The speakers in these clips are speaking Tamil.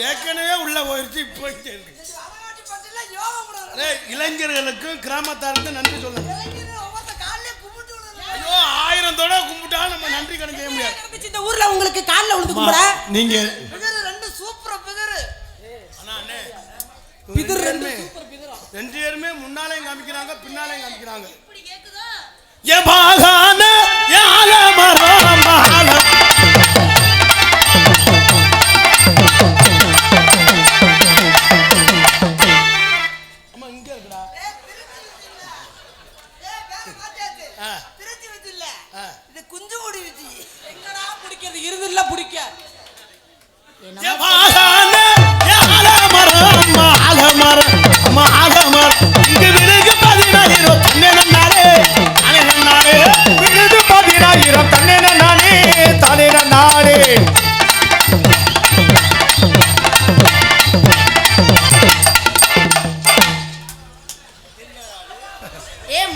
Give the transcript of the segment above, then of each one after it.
ஏற்கனவே உள்ள போயிடுச்சு. இப்போ இளைஞர்களுக்கும் கிராமத்தாருக்கும் நன்றி சொல்லுங்க. ஐயோ 1000 தடவை கும்பிட்டாலும் நம்ம நன்றி கணக்கு செய்ய முடியாது. இந்த ஊர்ல உங்களுக்கு கால்ல விழுந்து கும்பிட நீங்க ரெண்டு சூப்பர் பிதரு. அண்ணே பிதர் ரெண்டு சூப்பர் பிதரா. ரெண்டு பேருமே முன்னாலேயும் காமிக்கிறாங்க பின்னாலேயும் காமிக்கிறாங்க. இப்படி கேக்குதா? ஏ பாகான யால மரம் மால அம்மா இங்க இருக்குடா. திருச்சி வித்து இல்ல. இது குஞ்சுமுடி வித்து. எங்கடா பிடிக்கிறது இருந்துல பிடிக்க. ஏ பாகான யால மரம் மால மரம் மால மரம் இங்க விருகு 10000 தன்னே நானே விருது 10000 தன்னே நானே தானே நானே.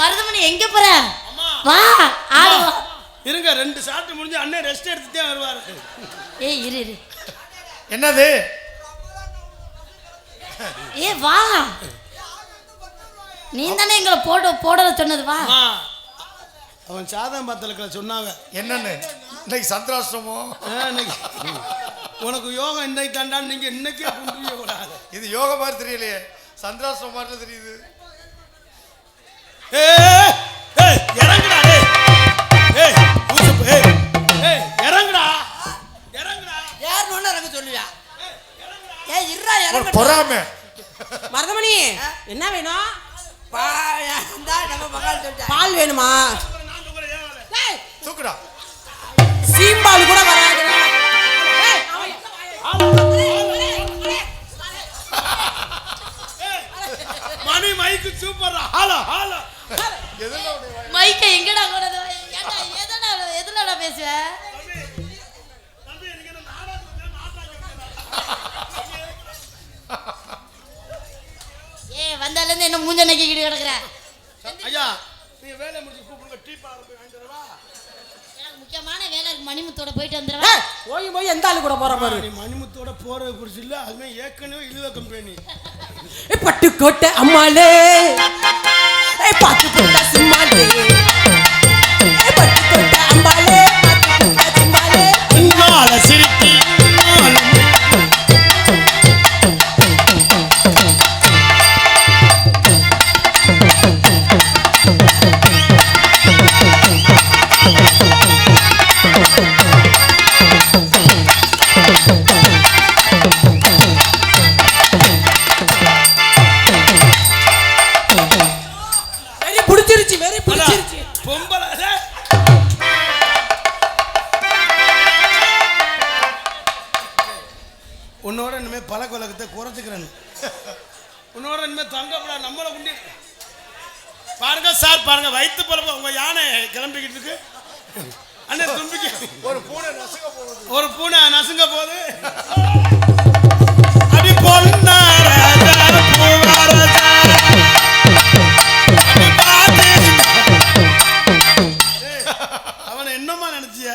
மருதமணி எங்க போற? வா ஆடு வா. இருங்க 2 ஷாட் முடிஞ்சு அண்ணன் ரெஸ்ட் எடுத்துட்டே வருவாரு. ஏய் இரு இரு. என்னது? ஏய் வா. நீ தானே எங்களை போட சொன்னது வா. அவன் சாதம் பாத்தலக்கல சொன்னாங்க. என்னன்னு இன்னைக்கு சந்திராஷ்டமோ உனக்கு யோகம் இன்னைக்கு தாண்டா. நீங்க இன்னைக்கே கும்பிட கூடாது. இது யோக மாதிரி தெரியலையே, சந்திராஷ்டமம் மாதிரி தெரியுது. இறங்குடா இறங்குடா இறங்குடா. யார் ஒண்ணு இறங்க சொல்லுவியா? ஏய் இருடா இறங்க. பொறாம. மருதமணி என்ன வேணும்? நம்ம மகால் சொல்லிட்டா. பால் வேணுமா? தூக்குடா. சீம்பால் கூட வராது. மணி மைக்கு சூப்பரா. Hello hello. மைக்க எங்கடா கொண்டது? ஏடா எதுலடா பேசுவ? ஏய் வந்தால இருந்து என்ன மூஞ்ச நக்கிக்கிட்டு கிடக்குற? ஐயா நீ வேலை முடிச்சு கூப்பிடுங்க. டீ பால் போய் வாங்கிட்டு வா. எனக்கு முக்கியமான வேலை இருக்கு. மணிமுத்தோட போயிட்டு வந்துறவா. போய் எந்த ஆளு கூட போற பாரு. நீ மணிமுத்தோட போறது குறிச்சு இல்ல. அதுமே ஏற்கனவே இழுவ கம்பெனி. பட்டுக்கோட்டை அம்மாளே பாத்து போட்ட சிம்மாளே பட்டுக்கோட்டை அம்மாளே சிம்மாளே உன்னால சிரிக்கி உன்னோட இனிமே பழக்கவழக்கத்தை குறைச்சிக்கிறேன். உன்னோட இனிமே தங்கப்படா நம்மளை குண்டி பாருங்க சார். பாருங்க வயிற்று பழப்ப உங்க யானை கிளம்பிக்கிட்டு இருக்கு. அண்ணன் தும்பிக்க ஒரு பூனை நசுங்க போகுது. அடி பொன்னார அவனை என்னமா நினைச்சிய?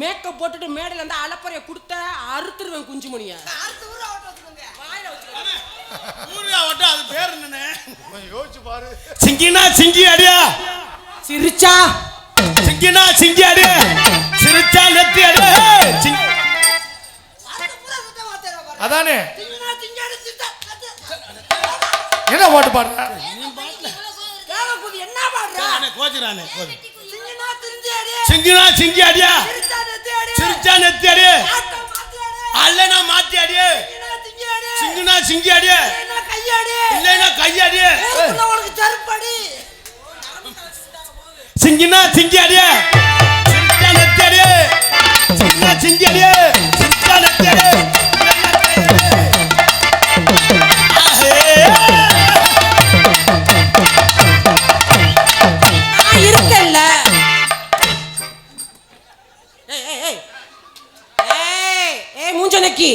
மேக்கப் போட்டுட்டு மேடையில இருந்து அலப்பறைய கொடுத்த அறுத்துருவேன் குஞ்சுமணிய. அது பேர் என்னன்னு யோசிச்சு பாரு. சிங்கினா சிங்கி அடியா. சிரிச்சா சிங்கினா சிங்கி அடி. சிரிச்சா நெத்தி அடி. அதானே என்ன பாட்டு பாடுற? என்ன பாடுற? கோச்சுறானே. சிங்கினா சிங்கி அடியா. சிரிச்சா நெத்தி அடி. அல்லனா மாத்தி அடி. சிங்கினா சிங்கி அடி. இல்லைனா கையடி. உனக்கு செருப்படி. சிங்கினா சிங்கி அடி. சிரிச்சா நெத்தி அடி. சிங்கினா சிங்கி அடி. சிரிச்சா நெத்தி அடி. இருக்கல்ல. மூஞ்சனக்கி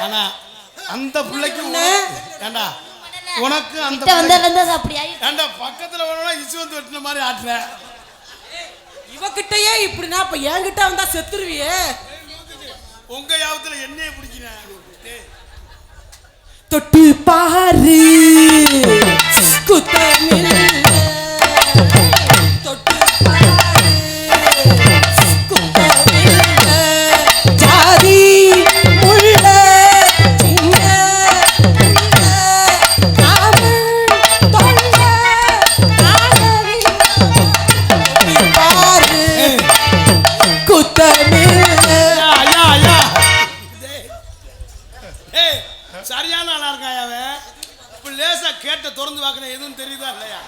ஆனா அந்த பிள்ளைக்கு ஏண்டா உனக்கு அந்த கிட்ட வந்ததுல அது அப்படி ஆயி ஏண்டா பக்கத்துல வரவனா இசு வந்து வெட்டின மாதிரி ஆட்டுற. இவகிட்டயே இப்படின்னா அப்ப என்கிட்ட வந்தா செத்துருவியே. உங்க யாவத்துல என்னைய பிடிக்கிறேன். தொட்டு பாரு குத்தமில்ல தொட்டு பாரு குத்தமில்ல ஜாதி முள்ள சின்ன காமன் தொல்ல காதலி பாரு குத்தமில்ல. ஏய் சரியான ஆளா இருக்காயா அவன். இப்ப லேசா கேட்ட திறந்து வாக்குன எதுவும் தெரியுதா இல்லையா?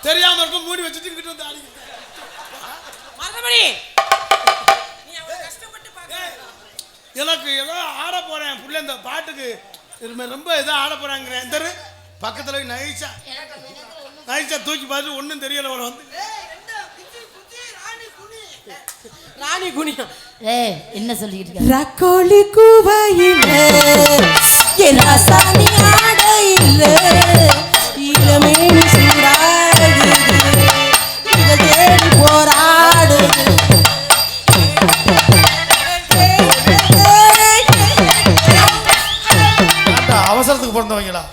தெரியாம இருக்கும் மூடி வச்சுட்டு இங்கிட்டு வந்து ஆடிக்கிட்டு. மறந்தபடி எனக்கு ஏதோ ஆட போறேன் புள்ள இந்த பாட்டுக்கு ரொம்ப ஏதோ ஆட போறாங்கிறேன். இந்த பக்கத்துல நைஸா தூக்கி பார்த்து ஒன்றும் தெரியல அவளை வந்து ராணி குனியம் என்ன சொல்லிட்டு இருக்க? ரக்கோலி கூவையில ராசாணி ஆடையில இளமேனி சூடாடுது இத தேடி போராடுது. அவசரத்துக்கு பிறந்தவங்களா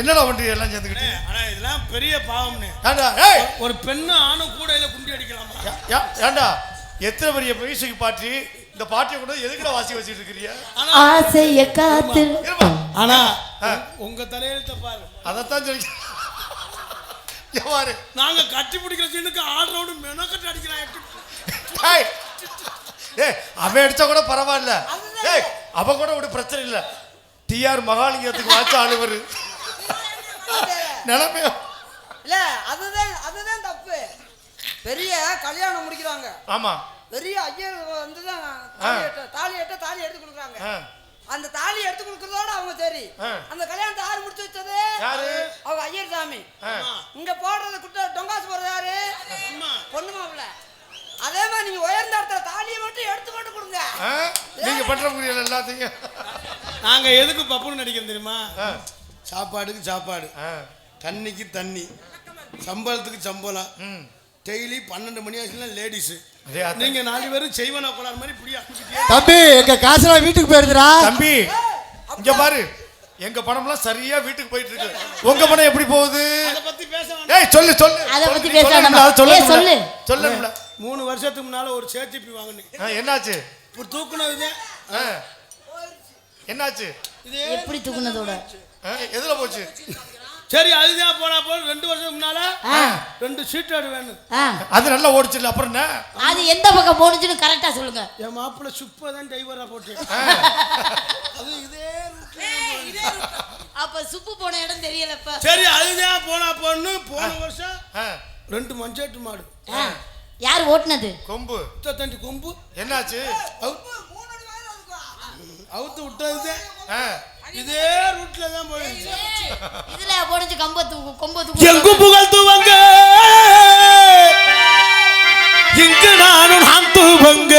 என்னடா வண்டி எல்லாம் சேர்ந்துக்கிட்டு? ஆனா இதெல்லாம் பெரிய பாவம்னு. ஒரு பெண்ணு ஆணும் கூடையில குண்டி அடிக்கலாமா? ஏண்டா எத்தனை பெரிய மியூசிக் பாட்டி இந்த பாட்டியை கூட எதுக்குடா வாசி வச்சுட்டு இருக்கிறீங்க? ஆசைய காத்து. ஆனா உங்க தலையெழுத்த பாரு. அதத்தான் சொல்லி பாரு. நாங்க கட்டி பிடிக்கிற சீனுக்கு ஆடுறோடு மெனக்கட்டு அடிக்கிறான். அவன் அடிச்சா கூட பரவாயில்ல. அவ கூட ஒரு பிரச்சனை இல்ல. டிஆர் மகாலிங்கத்துக்கு வாச்ச ஆளுவர் நிலைமையா இல்ல. அதுதான் தப்பு. பெரிய கல்யாணம் முடிக்கிறாங்க. ஆமா பெரிய ஐயர் வந்துதான் தாலி எடுத்து கொடுக்குறாங்க. அந்த தாலி எடுத்து கொடுக்கறதோட அவங்க சரி. அந்த கல்யாணத்தை யாரு முடிச்சு வச்சது? அவங்க ஐயர் சாமி. இங்க போடுறது குட்ட டொங்காசு போடுறது யாரு? பொண்ணு மாப்பிள்ள. அதே மாதிரி நீங்க உயர்ந்த இடத்துல தாலியை மட்டும் எடுத்து மட்டும் கொடுங்க. நீங்க பண்ற முடியல எல்லாத்தையும். நாங்க எதுக்கு பப்புன்னு நடிக்கிறோம் தெரியுமா? சாப்பாடுக்கு சாப்பாடு, தண்ணிக்கு தண்ணி, சம்பளத்துக்கு சம்பளம். டெய்லி 12 மணி ஆச்சுன்னா லேடிஸ். நீங்க 4 பேரும் செய்வனா போலார் மாதிரி புடியா. தம்பி எங்க காசுலாம் வீட்டுக்கு போயிருதுடா. தம்பி இங்க பாரு, எங்க பணம்லாம் சரியா வீட்டுக்கு போயிட்டு இருக்கு. உங்க பணம் எப்படி போகுது? அத பத்தி பேச வேண்டாம். ஏய் சொல்லு அத பத்தி பேச வேண்டாம். சொல்லு. 3 வருஷத்துக்கு முன்னால ஒரு சேச்சிப்பி வாங்குனேன். என்னாச்சு? இப்ப தூக்குனது என்னாச்சு? எப்படி தூக்குனதோட எதுல போச்சு? சரி அதுதான் போனா போல 2 வருஷம் முன்னால 2 சீட் ஆடு வேணும். அது நல்லா ஓடிச்சு. அப்புறம் என்ன? அது எந்த பக்கம் போனுச்சுன்னு கரெக்டா சொல்லுங்க. என் மாப்பிள்ள சுப்ப தான் டிரைவரா போட்டு. அது இதே அப்ப சுப்பு போன இடம் தெரியலப்ப. சரி அதுதான் போனா போன்னு போன வருஷம் 2 மஞ்சேட்டு மாடு. யார் ஓட்டுனது? கொம்பு. தண்டி கொம்பு. என்னாச்சு? அவுத்து விட்டது இதே ரூட்ல தான் போயிடுச்சு. இதுல போடுச்சு கொம்பு. எங்கும் புகழ் துவங்க இங்கு நான் துவங்க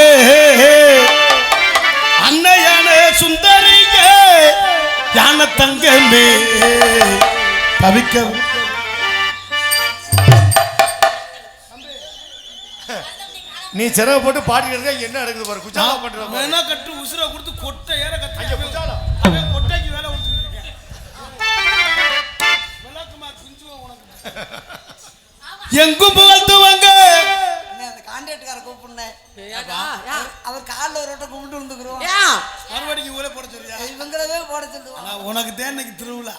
அன்னையான சுந்தரிங்க யான தங்கமே தவிக்க. நீ செலவு போட்டு பாடிட்டு என்ன நடக்குது பாரு. குச்சாலா பண்ற மெனா கட்டு உசுர கொடுத்து கொட்டை ஏற கட்ட. அங்க குச்சாலா அவன் கொட்டைக்கு வேலை கொடுத்துட்டு இருக்கேன். விளக்குமா குஞ்சுவோம் உனக்கு. எங்கும் புகழ்த்துவாங்க. அந்த கான்ட்ராக்ட்கார கூப்பிடுனேன். அவர் கால்ல ஒரு வட்டம் கும்பிட்டு வந்துக்குறோம். மறுபடியும் ஊரே போட சொல்றியா? இவங்களவே போட சொல்லுவாங்க. உனக்கு தான் இன்னைக்கு திருவிழா.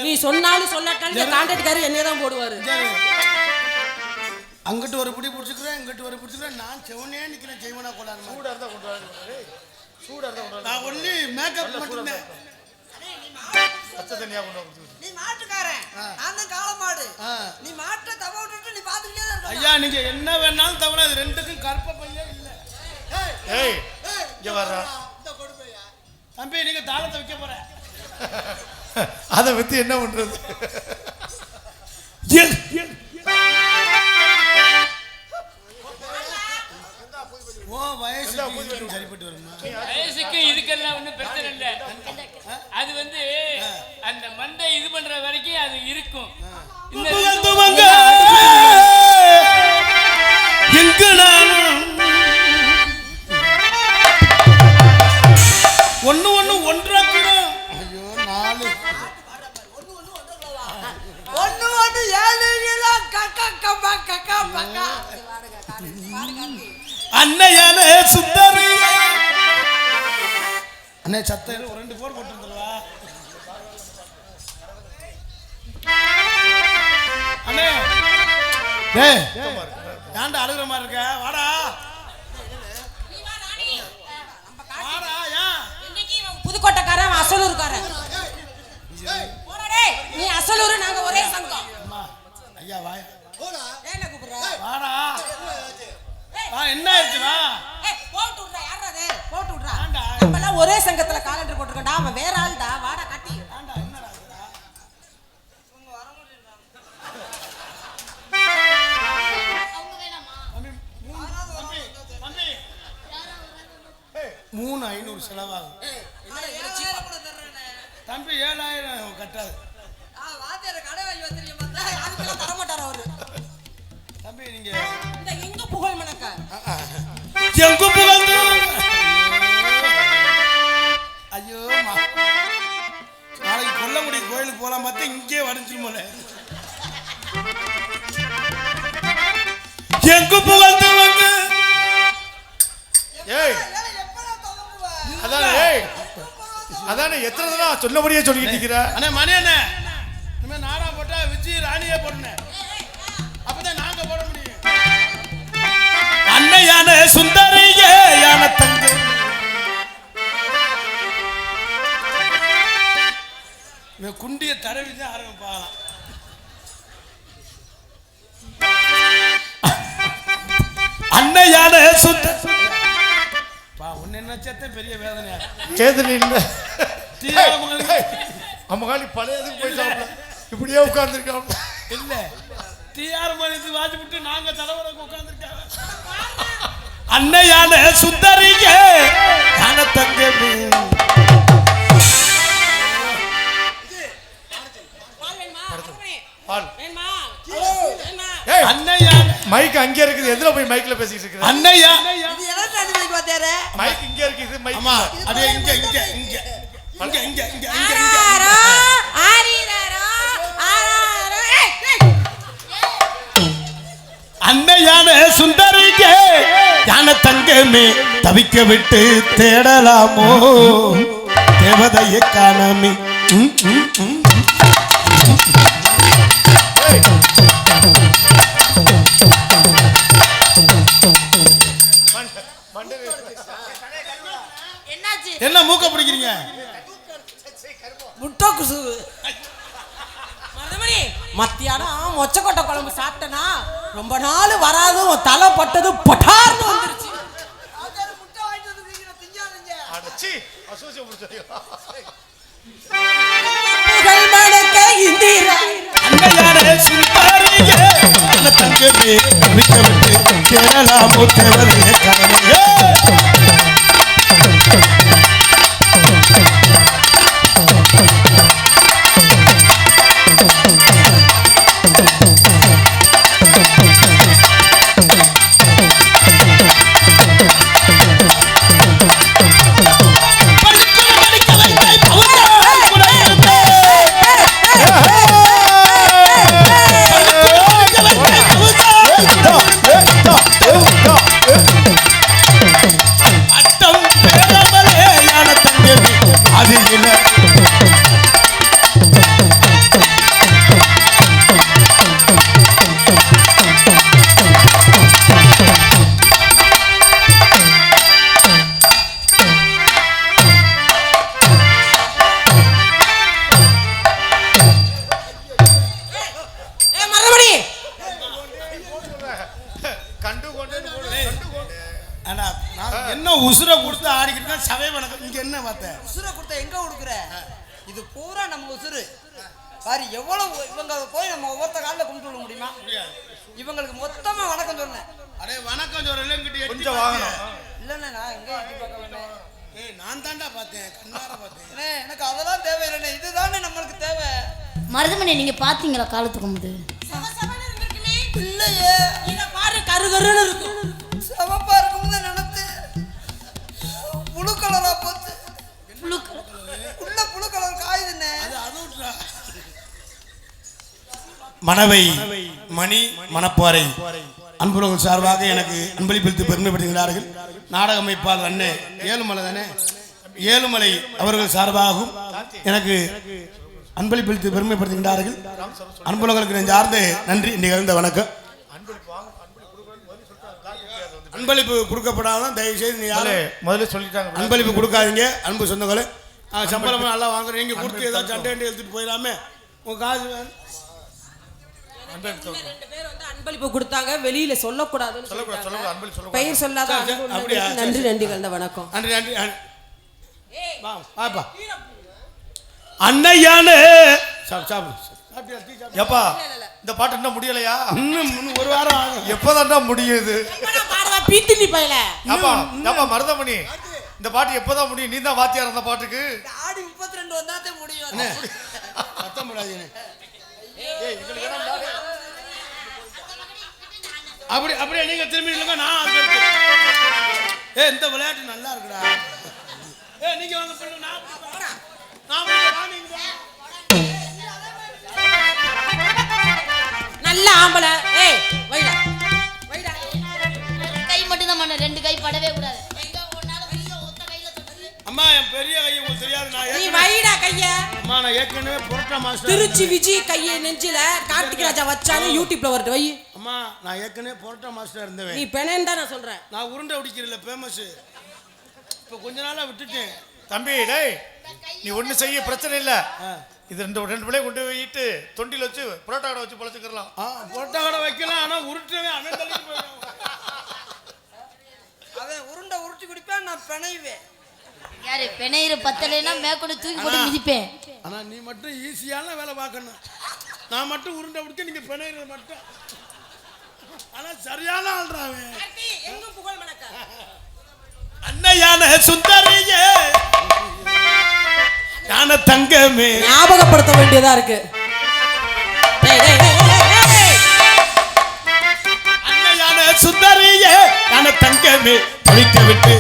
நீ சொன்னாலும் சொல்லாட்டாலும் இந்த கான்ட்ராக்ட்காரர் என்னைய தான் போடுவாரு. அங்கிட்டு ஒரு புடி பிடிச்சிக்கிறேன், இங்கிட்டு ஒரு பிடிச்சிக்கிறேன். நான் செவனே நிக்கிறேன். செய்வனா கொள்ளாரு. சூடா இருந்தா கொண்டு வர. சூடா இருந்தா கொண்டு வர. நான் ஒன்லி மேக்கப் மட்டும் தான். பச்சை தண்ணியா கொண்டு வர. நீ மாட்டுக்காரன், நான் தான் காளமாடு. நீ மாட்ட தவ விட்டுட்டு நீ பாத்துக்கிட்டே தான் இருக்க. ஐயா நீங்க என்ன வேணாலும் தவற. இது ரெண்டுக்கும் கற்ப பையே இல்ல. ஏய் இங்க வர்றா. இந்த கொடுமையா? தம்பி நீங்க தாளத்தை வைக்க போற. அத வித்து என்ன பண்றது? ஓ வயசுக்கு சரிப்பட்டு வருமா? வயசுக்கு இதுக்கெல்லாம் ஒன்றும் பிரச்சனை இல்லை. அது வந்து அந்த மண்டை இது பண்ற வரைக்கும் அது இருக்கும். எங்கு நானும் ஒண்ணு ஒன்றாக்கணும். ஐயோ 4 1 7 கிலோ கக்கா கப்பா கக்கா பக்கா அன்னையால சுந்தரி அண்ணே சத்தையில ஒரு 2 போர் போட்டு வந்துடுவா அண்ணே. டேய் ஏன்டா அழுகுற மாதிரி இருக்க? வாடா வாடா. ஏன் புதுக்கோட்டைக்காரன் அசலூர்காரன். நீ அசலூர், நாங்க ஒரே சங்கம். ஐயா வாயா ஏன்ல கூப்பிடுற? வாடா வா. என்ன ஆயிடுச்சு? வா போட்டு விடுறா. யாரா அது? போட்டு விடுறா. நம்மலாம் ஒரே சங்கத்துல காலண்டர் போட்டுருக்கோம்டா. அவன் வேற ஆள்டா. வாடா கட்டி. அவங்க வேணாமா? 3,500 செலவாகும் தம்பி. 7,000 கட்டாது வாத்தியார கடை வாங்கி வச்சிருக்கீங்க அதுக்கெல்லாம் தர மாட்டாரு அவரு. தம்பி. நீங்க இந்த எங்க புகழ் மணக்க எங்கு புகழ்ந்து ஐயோ நாளைக்கு கொல்லங்குடி கோயிலுக்கு போலாம் பார்த்தா இங்கே வடிஞ்சிருமோல. எங்கு புகழ்ந்து வந்து ஏய் அதானே ஏய் அதானே எத்தனை தடவை சொன்னபடியே சொல்லிட்டு இருக்கிற? அண்ணே மணி அண்ணே, இனிமே நாடா போட்டா விஜய் ராணியே போடுனேன். அப்பதான் நாங்க போட முடியும். அன்னையான சுந்தரியே யான தங்க இவன் குண்டிய தடவிதான் ஆரம்பிப்பாங்களாம். அன்னையான சுந்தர் ஒன்னு நினைச்சே பெரிய வேதனையா இல்ல. அம்மாளி பழையதுக்கு போய் சாப்பிட இப்படியே உட்கார்ந்துருக்காங்க. இல்ல டிஆர் மணிக்கு வாஜி விட்டு நாங்க தலைவருக்கு உட்கார்ந்துருக்காங்க. அன்னையான சுந்தரியே யான தங்கமே. மைக் அங்க இருக்குது. எதுல போய் மைக்ல பேசிட்டு இருக்கு? அன்னையா இது எலக்ட்ரானிக் மைக் வாத்தியாரே. மைக் இங்க இருக்குது. மைக் அம்மா அப்படியே இங்க இங்க இங்க இங்க இங்க இங்க ஆராரா ஆரிராரா ஆராரா. அன்னையான சுந்தரியே யான தங்கமே தவிக்க விட்டு தேடலாமோ தேவதையை காணாமே. என்ன மூக்க பிடிக்கிறீங்க? முட்டை குசு. மருதமணி மத்தியானம் மொச்சக்கொட்டை குழம்பு சாப்பிட்டனா ரொம்ப நாள் வராது. தலை பட்டது பட்டார்னு வந்துருச்சு. முட்டை வாங்கிட்டு வந்துருக்கீங்க திங்காதீங்க. அடச்சி அசோசியே முடிச்சறியா? புகழ் மணக்க இந்திரா அன்னையாரே சுந்தரியே யான தங்கமே தவிக்க விட்டு தேடலாமோ தேவதையை காணாமே. என்ன உசுரை கொடுத்து ஆடிக்கிட்டு சபை வணக்கம். இங்க என்ன பார்த்தேன்? உசுரை கொடுத்த எங்க கொடுக்குற? இது பூரா நம்ம உசுறு பாரு. எவ்வளவு இவங்க போய் நம்ம ஒவ்வொருத்த காலில் கும்பிட்டு விட முடியுமா? இவங்களுக்கு மொத்தமா வணக்கம் சொன்னேன். அடே வணக்கம் சொல்றேன் கொஞ்சம் வாங்கணும். இல்லைண்ணே நான் எங்க எட்டி பார்க்க வேண்டாம். ஏய் நான் தாண்டா பார்த்தேன், கண்ணார பார்த்தேன். அண்ணே, எனக்கு அதெல்லாம் தேவையில்லைண்ணே, இதுதானே நம்மளுக்கு தேவை. மருதமணி நீங்க பாத்தீங்களா காலத்துக்கு முது இல்லையே, இத பாரு கருகருன்னு இருக்கு. செவப்பா இருக்கும்னு நினைச்சேன், புழு கலரா போச்சு. உள்ள புழு கலர் காயுதுண்ணே. அதுவுட்றா. மணவை மணி மணப்பாறை அன்புறவர்கள் சார்பாக எனக்கு அன்பளிப்பித்து பெருமைப்படுத்துகிறார்கள். நாடக அமைப்பாளர் அண்ணன் ஏழுமலை தானே, ஏழுமலை அவர்கள் சார்பாகவும் எனக்கு அன்பளிப்பித்து பெருமைப்படுத்துகின்றார்கள். அன்புறவர்களுக்கு நெஞ்சார்ந்த நன்றி, நிகழ்ந்த வணக்கம். அன்பளிப்பு கொடுக்கப்படாதான் தயவு செய்து நீ யாரு முதல்ல சொல்லிட்டாங்க, அன்பளிப்பு கொடுக்காதீங்க. அன்பு சொந்தங்களே, சம்பளம் நல்லா வாங்குறேன், நீங்க கொடுத்து ஏதாவது சண்டை எடுத்துட்டு போயிடாம உங்க காசு வேணும். ரெண்டு பேர் வந்து அன்பளிப்பு கொடுத்தாங்க, வெளியில சொல்லக்கூடாதுன்னு சொல்லிட்டாங்க. பெயர் சொல்லாத அப்படியா? நன்றி நன்றி கலந்த வணக்கம். நன்றி நன்றி. வா வாப்பா. அன்னையான எப்பா இந்த பாட்டு இன்னும் முடியலையா? இன்னும் ஒரு வாரம் ஆகும். எப்பதான்டா முடியுது? பீத்தினி பயல. ஏப்பா மருதமணி, இந்த பாட்டு எப்பதான் முடியும்? நீ தான் வாத்தியார் அந்த பாட்டுக்கு. ஆடி 32 வந்தாதே முடியும். சத்தம் போடாதீங்க. அப்படி அப்படியே நீங்க திரும்பி இல்லைங்க, நான் அது இந்த விளையாட்டு நல்லா இருக்குடா. நீங்க வாங்க சொல்லுங்க, நான் நல்ல ஆம்பளை. ஏய் வைடா வைடா. கை மட்டும் தான் பண்ண, ரெண்டு கை படவே கூடாது. எங்க ஒன்னால வெளிய ஒத்த கையில தொடுது. அம்மா என் பெரிய கை உங்களுக்கு தெரியாது. நீ வைடா கைய. அம்மா நான் ஏற்கனவே புரோட்டா மாஸ்டர். திருச்சி விஜய் கையை நெஞ்சில கார்த்திக் ராஜா வச்சாங்க, யூடியூப்ல வரட்டு வை. அம்மா நான் ஏற்கனவே புரோட்டா மாஸ்டர் இருந்தவன். நீ பெணன் தான் நான் சொல்றேன். நான் உருண்டை உடிக்கிறதுல ஃபேமஸ். இப்போ கொஞ்ச நாளா விட்டுட்டேன். தம்பி டேய், நீ ஒண்ணு செய்ய பிரச்சனை இல்ல. இது ரெண்டு பிள்ளை கொண்டு போயிட்டு தொண்டில வச்சு புரோட்டா கடை வச்சு பொழைச்சுக்கலாம். புரோட்டா கடை வைக்கலாம், ஆனா உருட்டுவே அவன் தள்ளிட்டு போயிடுவான். அவன் உருண்டை உருட்டி குடிப்பேன், நான் பிணைவேன். யாரு பெனையிற பத்தலைன்னா மேற்கொண்டு தூக்கி போட்டு மிதிப்பேன். ஆனா நீ மட்டும் ஈஸியான வேலை பார்க்கணும். நான் மட்டும் உருண்டை உடிக்க, நீங்க பிணையிறது மட்டும். ஆனா சரியான ஆள்றாவே. எங்க புகழ் மணக்க. அன்னையான சுந்தரியே, ஞான தங்கமே, ஞாபகப்படுத்த வேண்டியதா இருக்கு. அன்னையான சுந்தரியே, ஞான தங்கமே, பழிக்க விட்டு